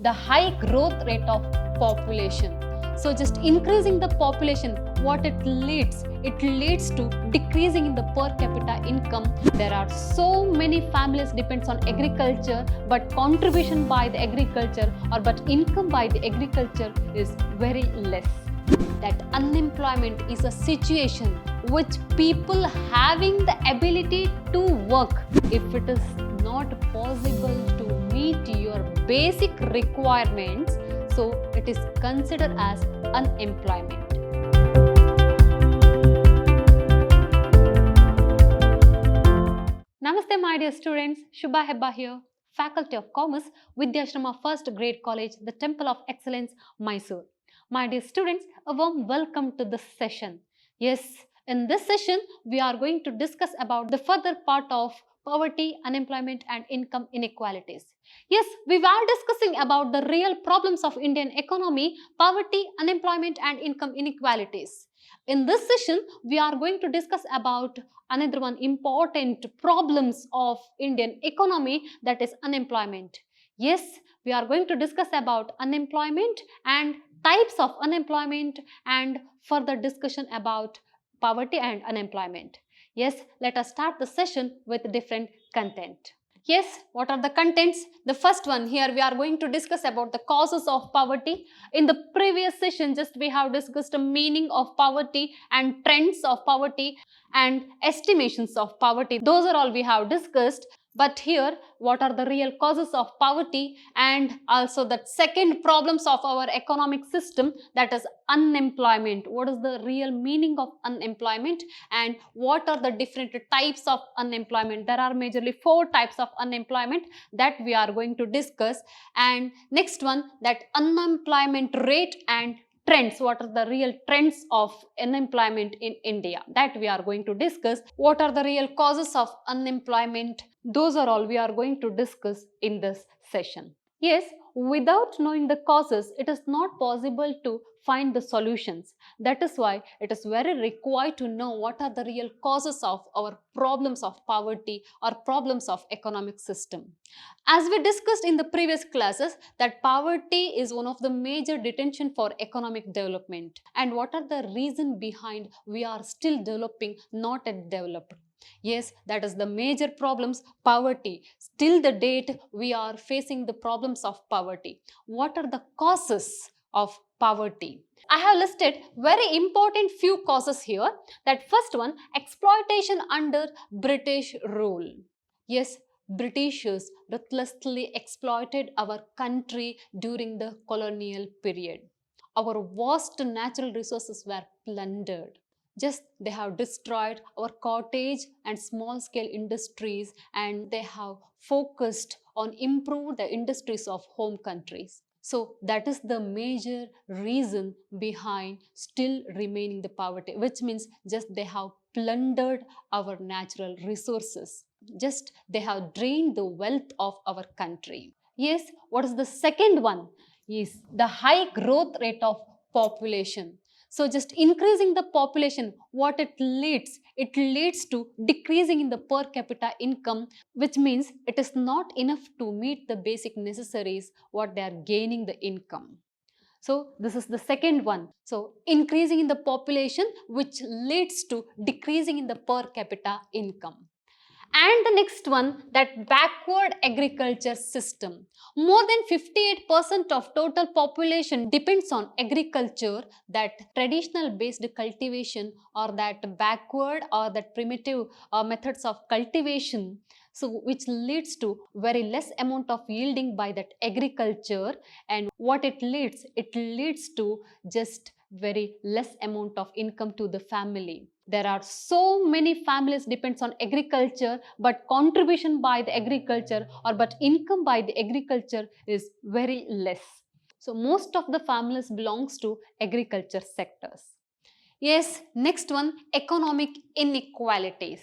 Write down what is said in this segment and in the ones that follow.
the high growth rate of population. So just increasing the population, what it leads to decreasing in the per capita income. There are so many families depends on agriculture, but contribution by the agriculture but income by the agriculture is very less. That unemployment is a situation which people having the ability to work, if it is not possible to meet your basic requirements, so it is considered as unemployment. Namaste my dear students, Shubha Hebba here, Faculty of Commerce, Vidhyaashram First Grade College, the Temple of Excellence, MYSURU. My dear students, a warm welcome to this session. Yes, in this session, we are going to discuss about the further part of poverty, unemployment and income inequalities. Yes, we were discussing about the real problems of Indian economy, poverty, unemployment and income inequalities. In this session, we are going to discuss about another one important problems of Indian economy, that is unemployment. Yes, we are going to discuss about unemployment and types of unemployment and further discussion about poverty and unemployment. Yes, let us start the session with different content. Yes, what are the contents? The first one, here we are going to discuss about the causes of poverty. In the previous session, just we have discussed the meaning of poverty and trends of poverty and estimations of poverty. Those are all we have discussed. But here, what are the real causes of poverty and also the second problems of our economic system, that is unemployment. What is the real meaning of unemployment and what are the different types of unemployment? There are majorly 4 types of unemployment that we are going to discuss. And next one, that unemployment rate and trends. What are the real trends of unemployment in India? That we are going to discuss. What are the real causes of unemployment? Those are all we are going to discuss in this session. Yes, without knowing the causes, it is not possible to find the solutions. That is why it is very required to know what are the real causes of our problems of poverty or problems of economic system. As we discussed in the previous classes, that poverty is one of the major detention for economic development. And what are the reason behind we are still developing, not yet developed? Yes, that is the major problems, poverty. Till the date, we are facing the problems of poverty. What are the causes of poverty? I have listed very important few causes here. That first one, exploitation under British rule. Yes, Britishers ruthlessly exploited our country during the colonial period. Our vast natural resources were plundered. Just they have destroyed our cottage and small scale industries, and they have focused on improve the industries of home countries. So that is the major reason behind still remaining the poverty, which means just they have plundered our natural resources. Just they have drained the wealth of our country. Yes, what is the second one? Is the high growth rate of population. So just increasing the population, what it leads to decreasing in the per capita income, which means it is not enough to meet the basic necessaries what they are gaining the income. So this is the second one. So increasing in the population, which leads to decreasing in the per capita income. And the next one, that backward agriculture system. More than 58% of total population depends on agriculture, that traditional based cultivation or that backward or that primitive methods of cultivation. So which leads to very less amount of yielding by that agriculture, and what it leads to just very less amount of income to the family. There are so many families depends on agriculture, but contribution by the agriculture but income by the agriculture is very less. So most of the families belongs to agriculture sectors. Yes, next one, economic inequalities.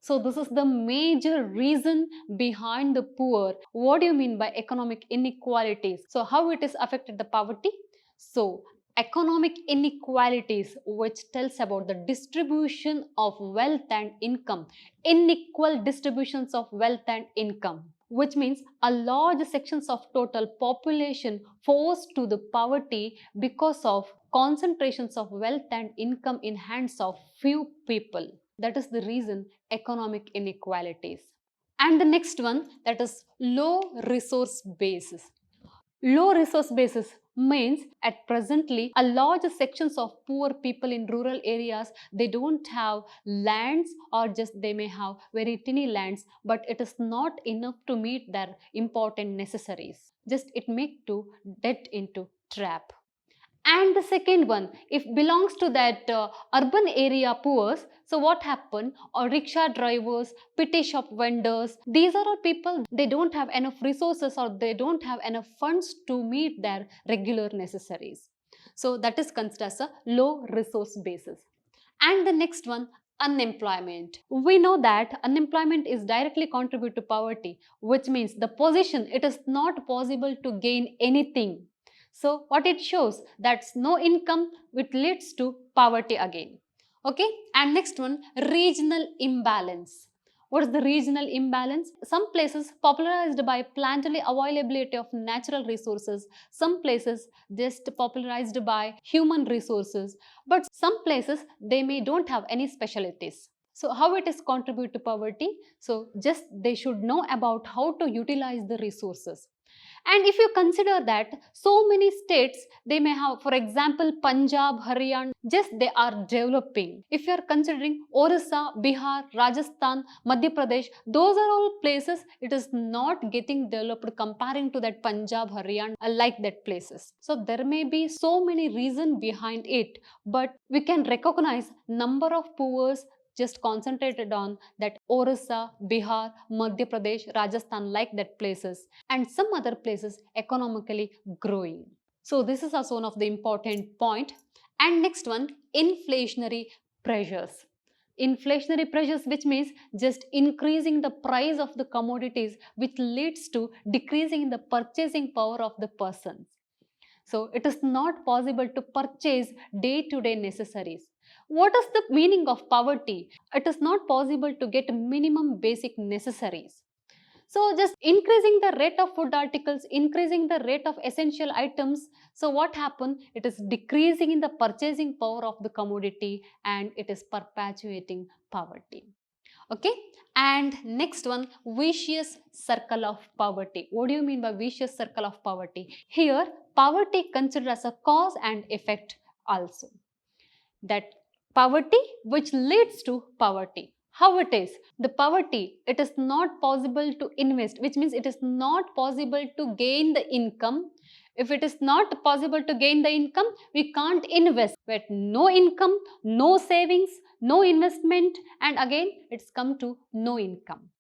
So this is the major reason behind the poor. What do you mean by economic inequalities? So how it is affected the poverty? So economic inequalities, which tells about the distribution of wealth and income, unequal distributions of wealth and income. which means a large sections of total population forced to the poverty because of concentrations of wealth and income in hands of few people. That is the reason economic inequalities. And the next one, that is low resource basis. Low resource basis means at presently a large sections of poor people in rural areas, they don't have lands, or just they may have very tiny lands, but it is not enough to meet their important necessaries. Just it make to debt into trap. And the second one, if belongs to that urban area poor, so what happen, or rickshaw drivers, petty shop vendors, these are all people, they don't have enough resources, or they don't have enough funds to meet their regular necessaries. So that is considered as a low resource basis. And the next one, unemployment. We know that unemployment is directly contribute to poverty, which means the position, it is not possible to gain anything. So what it shows, that's no income, which leads to poverty again. Okay, and next one, regional imbalance. What is the regional imbalance? Some places popularized by plenty availability of natural resources, some places just popularized by human resources, but some places they may don't have any specialties. So how it is contribute to poverty? So just they should know about how to utilize the resources. And if you consider that so many states, they may have, for example, Punjab, Haryana, just they are developing. If you are considering Orissa, Bihar, Rajasthan, Madhya Pradesh, those are all places it is not getting developed comparing to that Punjab, Haryana, like that places. So there may be so many reasons behind it, but we can recognize number of poor just concentrated on that Orissa, Bihar, Madhya Pradesh, Rajasthan, like that places, and some other places economically growing. So this is also one of the important point. And next one, inflationary pressures. Inflationary pressures, which means just increasing the price of the commodities, which leads to decreasing the purchasing power of the persons. So it is not possible to purchase day-to-day necessaries. What is the meaning of poverty? It is not possible to get minimum basic necessaries. So just increasing the rate of food articles, increasing the rate of essential items. So what happens? It is decreasing in the purchasing power of the commodity, and it is perpetuating poverty. Okay, and next one, vicious circle of poverty. What do you mean by vicious circle of poverty? Here poverty considered as a cause and effect also, that poverty which leads to poverty. How it is? The poverty, it is not possible to invest, which means it is not possible to gain the income. If it is not possible to gain the income, we can't invest. But no income, no savings, no investment, and again it's come to no income.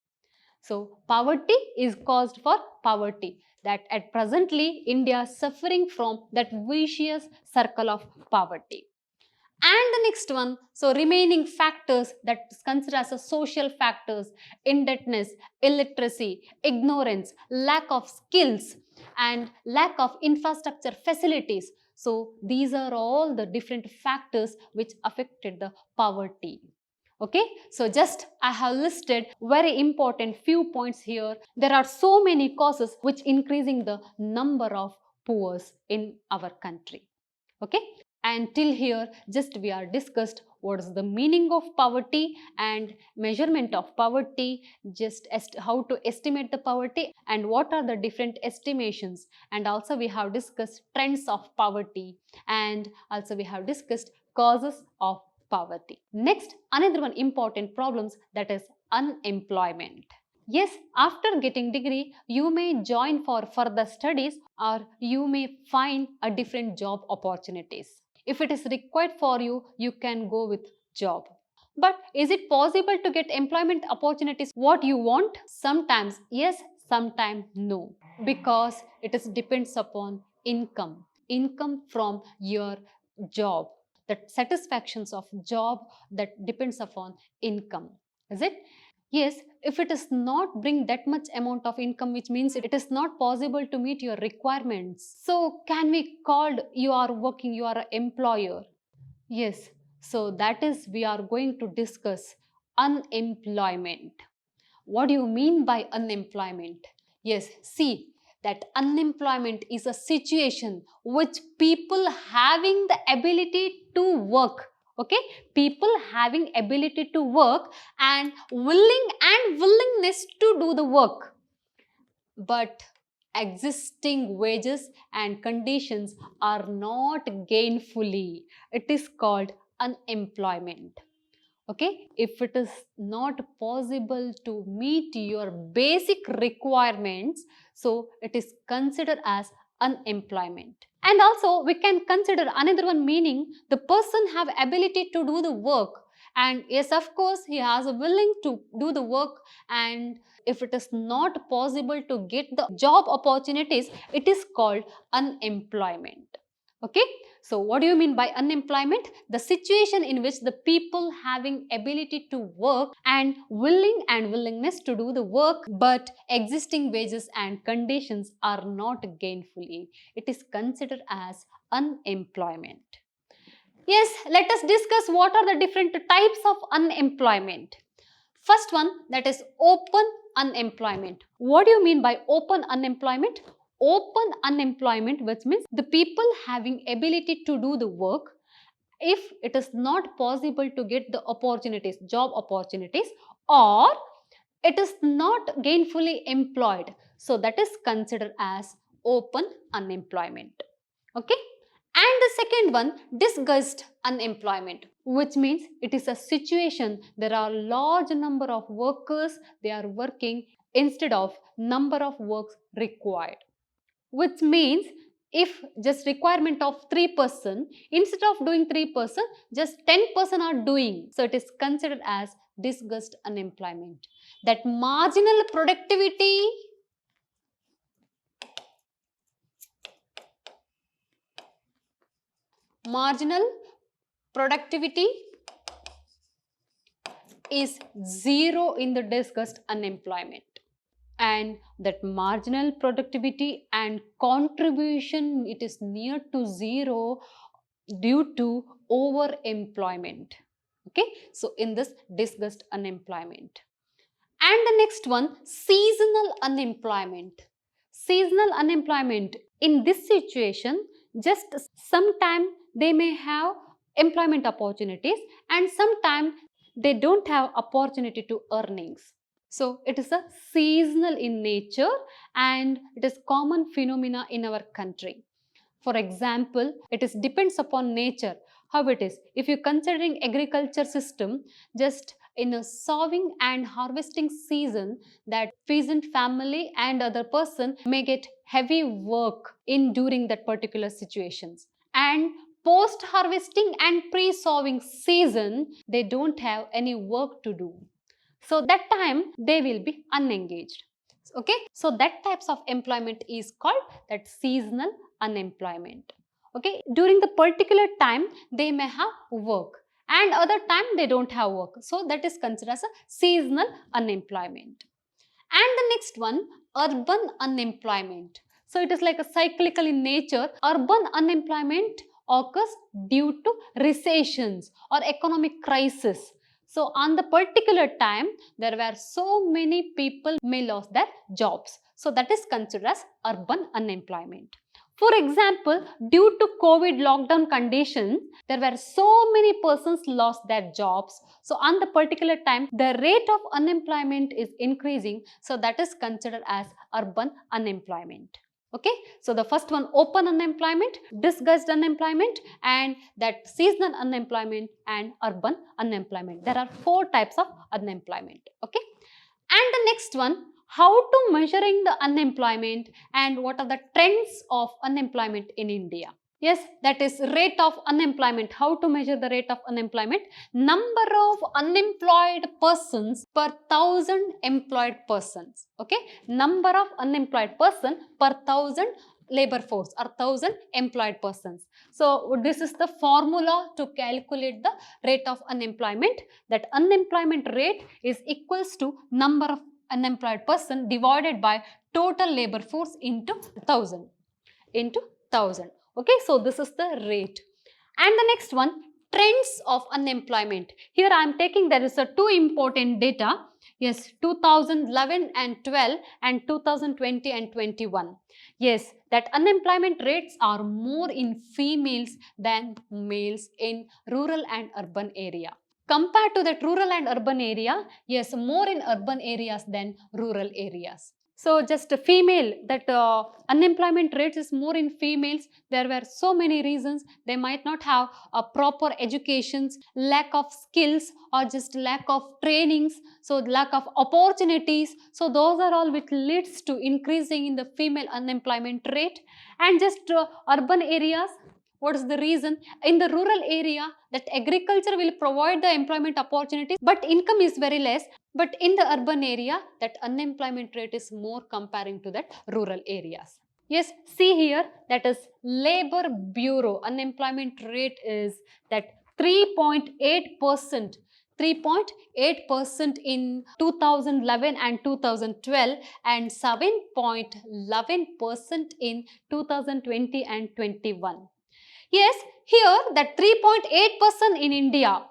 So poverty is caused for poverty. That at presently India is suffering from that vicious circle of poverty. And the next one, so remaining factors that is considered as a social factors, indebtedness, illiteracy, ignorance, lack of skills, and lack of infrastructure facilities. So these are all the different factors which affected the poverty. Okay, so just I have listed very important few points here. There are so many causes which increasing the number of poor in our country. Okay, and till here just we are discussed what is the meaning of poverty and measurement of poverty, just how to estimate the poverty and what are the different estimations, and also we have discussed trends of poverty, and also we have discussed causes of poverty. Next, another one important problems, that is unemployment. Yes, after getting degree, you may join for further studies, or you may find a different job opportunities. If it is required for you, you can go with job. But is it possible to get employment opportunities what you want? Sometimes yes, sometimes no. Because it is depends upon income. Income from your job. The satisfactions of job, that depends upon income. Is it? Yes, if it is not bring that much amount of income, which means it is not possible to meet your requirements. So can we called you are working, you are an employer? Yes, so that is we are going to discuss unemployment. What do you mean by unemployment? Yes, see that unemployment is a situation which people having the ability to work, okay, people having ability to work and willingness to do the work, but existing wages and conditions are not gainfully. It is called unemployment. Okay, if it is not possible to meet your basic requirements, so it is considered as unemployment. And also we can consider another one meaning, the person have ability to do the work, and yes, of course he has a willing to do the work, and if it is not possible to get the job opportunities, it is called unemployment. Okay, so what do you mean by unemployment? The situation in which the people having ability to work and willingness to do the work, but existing wages and conditions are not gainfully. It is considered as unemployment. Yes, let us discuss what are the different types of unemployment. First one, that is open unemployment. What do you mean by open unemployment? Open unemployment, which means the people having ability to do the work, if it is not possible to get the opportunities, job opportunities, or it is not gainfully employed, so that is considered as open unemployment. Okay, and the second one, disguised unemployment, which means it is a situation there are large number of workers, they are working instead of number of works required, which means if just requirement of 3%, instead of doing 3%, just 10% are doing, so it is considered as disguised unemployment. That marginal productivity is zero in the discussed unemployment, and that marginal productivity and contribution, it is near to zero due to overemployment. Okay, so in this discussed unemployment. And the next one, seasonal unemployment. Seasonal unemployment, in this situation, just sometime they may have employment opportunities and sometime they don't have opportunity to earnings. So it is a seasonal in nature and it is common phenomena in our country. For example, it is depends upon nature, how it is. If you considering agriculture system, just in a sowing and harvesting season, that peasant family and other person may get heavy work in during that particular situations. And post harvesting and pre-sowing season, they don't have any work to do. So that time they will be unengaged. Okay, so that types of employment is called that seasonal unemployment. Okay, during the particular time they may have work and other time they don't have work, so that is considered as a seasonal unemployment. And the next one, urban unemployment. So it is like a cyclical in nature. Urban unemployment occurs due to recessions or economic crisis. So on the particular time, there were so many people may lose their jobs. So that is considered as urban unemployment. For example, due to COVID lockdown conditions, there were so many persons lost their jobs. So on the particular time, the rate of unemployment is increasing. So that is considered as urban unemployment. Okay, so the first one, open unemployment, disguised unemployment, and that seasonal unemployment and urban unemployment. There are 4 types of unemployment. Okay, and the next one, how to measuring the unemployment and what are the trends of unemployment in India. Yes, that is rate of unemployment. How to measure the rate of unemployment? Number of unemployed persons per 1000 employed persons. Okay, number of unemployed person per 1000 labor force or 1000 employed persons. So this is the formula to calculate the rate of unemployment. That unemployment rate is equals to number of unemployed person divided by total labor force into 1000. Okay, so this is the rate. And the next one, trends of unemployment. Here I am taking there is a 2 important data. Yes, 2011 and 12 and 2020 and 21. Yes, that unemployment rates are more in females than males in rural and urban area. Compared to that rural and urban area, yes, more in urban areas than rural areas. So just a female, that unemployment rates is more in females. There were so many reasons. They might not have a proper educations, lack of skills, or just lack of trainings, so lack of opportunities. So those are all which leads to increasing in the female unemployment rate. And just urban areas, what is the reason? In the rural area, that agriculture will provide the employment opportunities, but income is very less. But in the urban area, that unemployment rate is more comparing to that rural areas. Yes, see here, that is Labor Bureau unemployment rate is that 3.8%. 3.8% in 2011 and 2012 and 7.11% in 2020 and 21. Yes, here that 3.8% in India,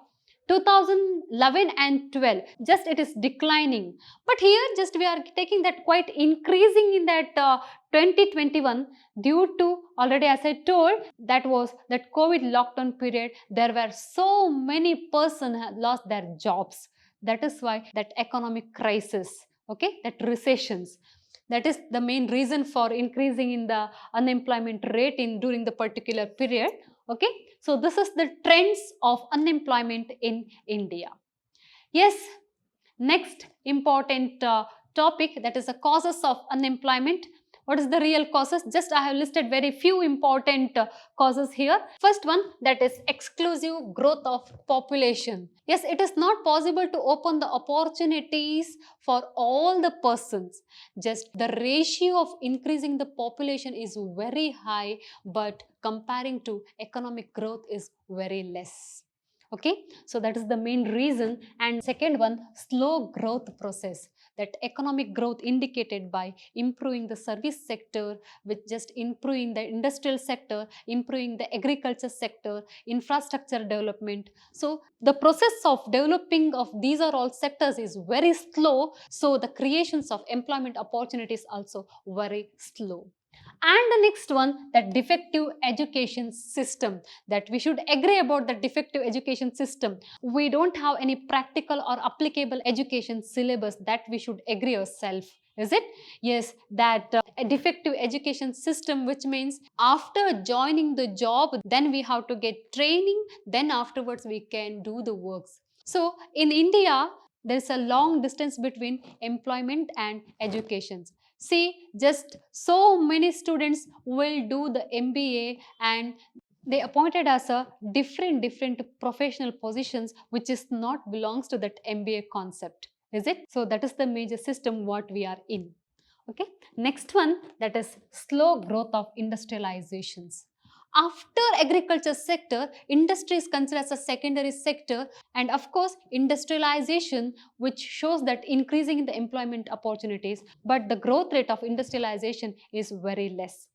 2011 and 12, just it is declining. But here just we are taking that quite increasing in that 2021 due to, already as I told, that was that COVID lockdown period. There were so many persons had lost their jobs. That is why that economic crisis, okay, that recessions. That is the main reason for increasing in the unemployment rate in during the particular period. Okay, so this is the trends of unemployment in India. Yes, next important topic, that is the causes of unemployment. What is the real causes? Just I have listed very few important causes here. First one, that is exclusive growth of population. Yes, it is not possible to open the opportunities for all the persons. Just the ratio of increasing the population is very high, but comparing to economic growth is very less. Okay, so that is the main reason. And second one, slow growth process. That economic growth indicated by improving the service sector, with just improving the industrial sector, improving the agriculture sector, infrastructure development. So the process of developing of these are all sectors is very slow. So the creations of employment opportunities also very slow. And the next one, that defective education system, that we should agree about the defective education system. We don't have any practical or applicable education syllabus, that we should agree ourselves. Is it? Yes, that a defective education system, which means after joining the job, then we have to get training, then afterwards we can do the works. So in India, there is a long distance between employment and education. See, just so many students will do the MBA and they appointed as a different professional positions which is not belongs to that MBA concept. Is it? So that is the major system what we are in. Okay. Next one, that is slow growth of industrializations. After agriculture sector, industry is considered as a secondary sector, and of course industrialization, which shows that increasing in the employment opportunities, but the growth rate of industrialization is very less.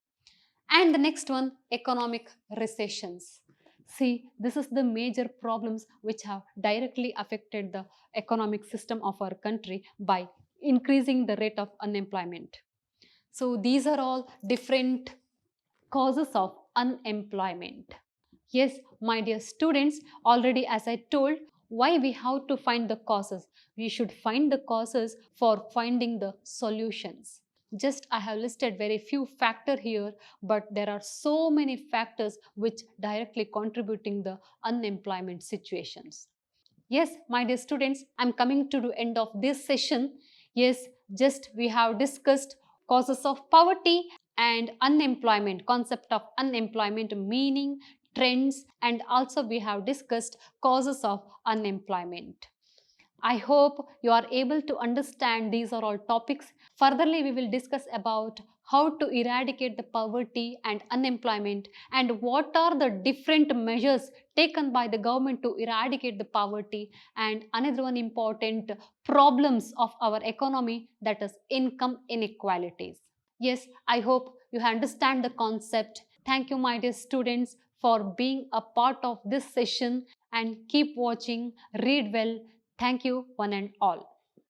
And the next one, economic recessions. See, this is the major problems which have directly affected the economic system of our country by increasing the rate of unemployment. So these are all different causes of unemployment. Yes, my dear students, already as I told, why we have to find the causes. We should find the causes for finding the solutions. Just I have listed very few factors here, but there are so many factors which directly contributing the unemployment situations. Yes, my dear students, I'm coming to the end of this session. Yes, just we have discussed causes of poverty and unemployment, concept of unemployment, meaning, trends, and also we have discussed causes of unemployment. I hope you are able to understand these are all topics. Furtherly, we will discuss about how to eradicate the poverty and unemployment and what are the different measures taken by the government to eradicate the poverty, and another one important problems of our economy, that is income inequalities. Yes, I hope you understand the concept. Thank you, my dear students, for being a part of this session, and keep watching, read well. Thank you, one and all.